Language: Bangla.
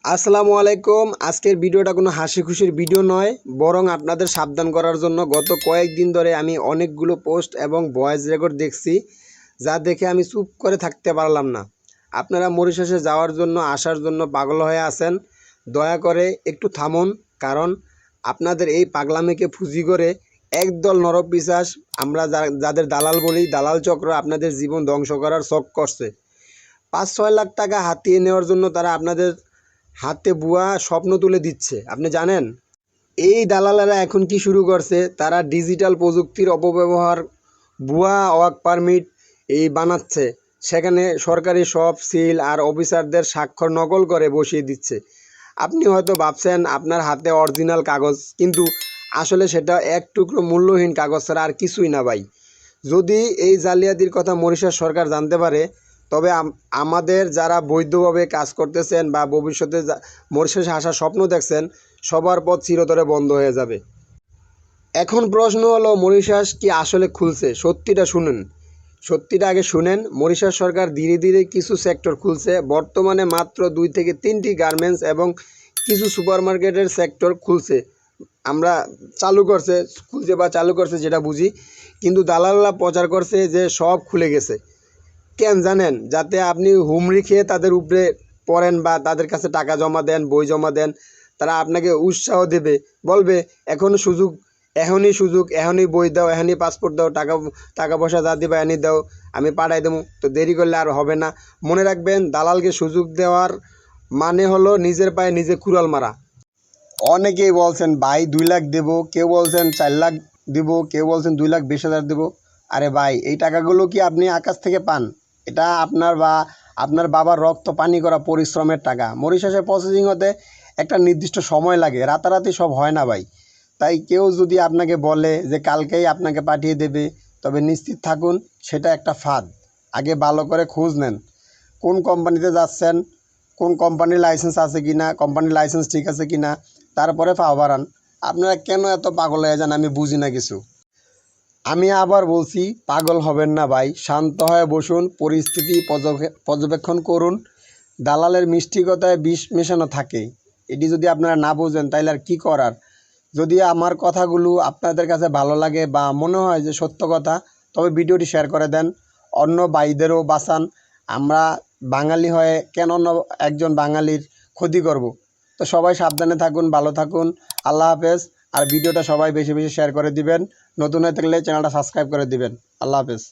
আসসালামু আলাইকুম। আজকের ভিডিওটা কোনো হাসি খুশির ভিডিও নয়, বরং আপনাদের সাবধান করার জন্য। গত কয়েকদিন ধরে আমি অনেকগুলো পোস্ট এবং ভয়েস রেকর্ড দেখছি, যা দেখে আমি চুপ করে থাকতে পারলাম না। আপনারা মরিশাসে যাওয়ার জন্য আসার জন্য পাগল হয়ে আছেন, দয়া করে একটু থামুন। কারণ আপনাদের এই পাগলামিকে পুঁজি করে একদল নরপিশাচ, আমরা যাদের দালাল বলি, দালাল চক্র আপনাদের জীবন ধ্বংস করার শখ করছে। ৫-৬ লাখ টাকা হাতিয়ে নেওয়ার জন্য তারা আপনাদের হাতে ভুয়া স্বপ্ন তুলে দিচ্ছে। আপনি জানেন এই দালালেরা এখন কি শুরু করছে? তারা ডিজিটাল প্রযুক্তির অপব্যবহার, ভুয়া ওয়ার্ক পারমিট বানাচ্ছে। সেখানে সরকারি সব সিল আর অফিসারদের স্বাক্ষর নকল করে বসিয়ে দিচ্ছে। আপনি হয়তো ভাবছেন আপনার হাতে অরিজিনাল কাগজ, কিন্তু আসলে সেটা এক টুকরো মূল্যহীন কাগজ ছাড়া আর কিছুই না ভাই। যদি এই জালিয়াতির কথা মরিশাস সরকার জানতে পারে, তবে আমাদের যারা বৈধভাবে কাজ করতেছেন বা ভবিষ্যতে মরিশাসে আসার স্বপ্ন দেখছেন, সবার পথ চিরতরে বন্ধ হয়ে যাবে। এখন প্রশ্ন হলো, মরিশাস কি আসলে খুলছে? সত্যিটা শুনুন, সত্যিটা আগে শুনেন। মরিশাস সরকার ধীরে ধীরে কিছু সেক্টর খুলছে। বর্তমানে মাত্র 2 থেকে 3টি গার্মেন্টস এবং কিছু সুপারমার্কেটের সেক্টর খুলছে। আমরা চালু করছে যেটা বুঝি, কিন্তু দালালরা প্রচার করছে যে সব খুলে গেছে। কেন জানেন? যাতে আপনি হুমড়ি খেয়ে তাদের উপরে পড়েন বা তাদের কাছে টাকা জমা দেন, বই জমা দেন। তারা আপনাকে উৎসাহ দেবে, বলবে এখনই সুযোগ, এখনই বই দাও, এখনই পাসপোর্ট দাও, টাকা পয়সা যা দিবা এখনই দাও, আমি পাঠাই দেবো। তো দেরি করলে আর হবে না। মনে রাখবেন, দালালকে সুযোগ দেওয়ার মানে হলো নিজের পায়ে নিজে কুড়াল মারা। অনেকেই বলছেন ভাই 2 লাখ দেবো, কেউ বলছেন 4 লাখ দেবো, কেউ বলছেন 2,20,000 দেবো। আরে ভাই, এই টাকাগুলো কি আপনি আকাশ থেকে পান? এটা আপনার বাবার রক্ত পানি করা পরিশ্রমের টাকা। মরিশাসে প্রসেসিং হতে একটা নির্দিষ্ট সময় লাগে, রাতারাতি সব হয় না ভাই। তাই কেউ যদি আপনাকে বলে যে কালকেই আপনাকে পাঠিয়ে দেবে, তবে নিশ্চিত থাকুন সেটা একটা ফাঁদ। আগে ভালো করে খোঁজ নেন কোন কোম্পানিতে যাচ্ছেন, কোন কোম্পানির লাইসেন্স আছে কি না, কোম্পানির লাইসেন্স ঠিক আছে কি না, তারপরে পা বাড়ান। আপনারা কেন এত পাগল হয়ে যান আমি বুঝি না কিছু। আমি আবার বলছি, পাগল হবেন না ভাই, শান্ত হয়ে বসুন, পরিস্থিতি পর্যবেক্ষণ করুন। দালালের মিষ্টি কথায় বিষ মেশানো থাকে, এটি যদি আপনারা না বোঝেন তাইলে আর কী করার। যদি আমার কথাগুলো আপনাদের কাছে ভালো লাগে বা মনে হয় যে সত্য কথা, তবে ভিডিওটি শেয়ার করে দেন, অন্য ভাইদেরও বাঁচান। আমরা বাঙালি হয়ে কেন একজন বাঙালির ক্ষতি করব? তো সবাই সাবধানে থাকুন, ভালো থাকুন। আল্লাহ হাফেজ। আর ভিডিওটা সবাই বেশি বেশি শেয়ার করে দিবেন। নতুন হয়ে থাকলে চ্যানেলটা সাবস্ক্রাইব করে দিবেন। আল্লাহ হাফেজ।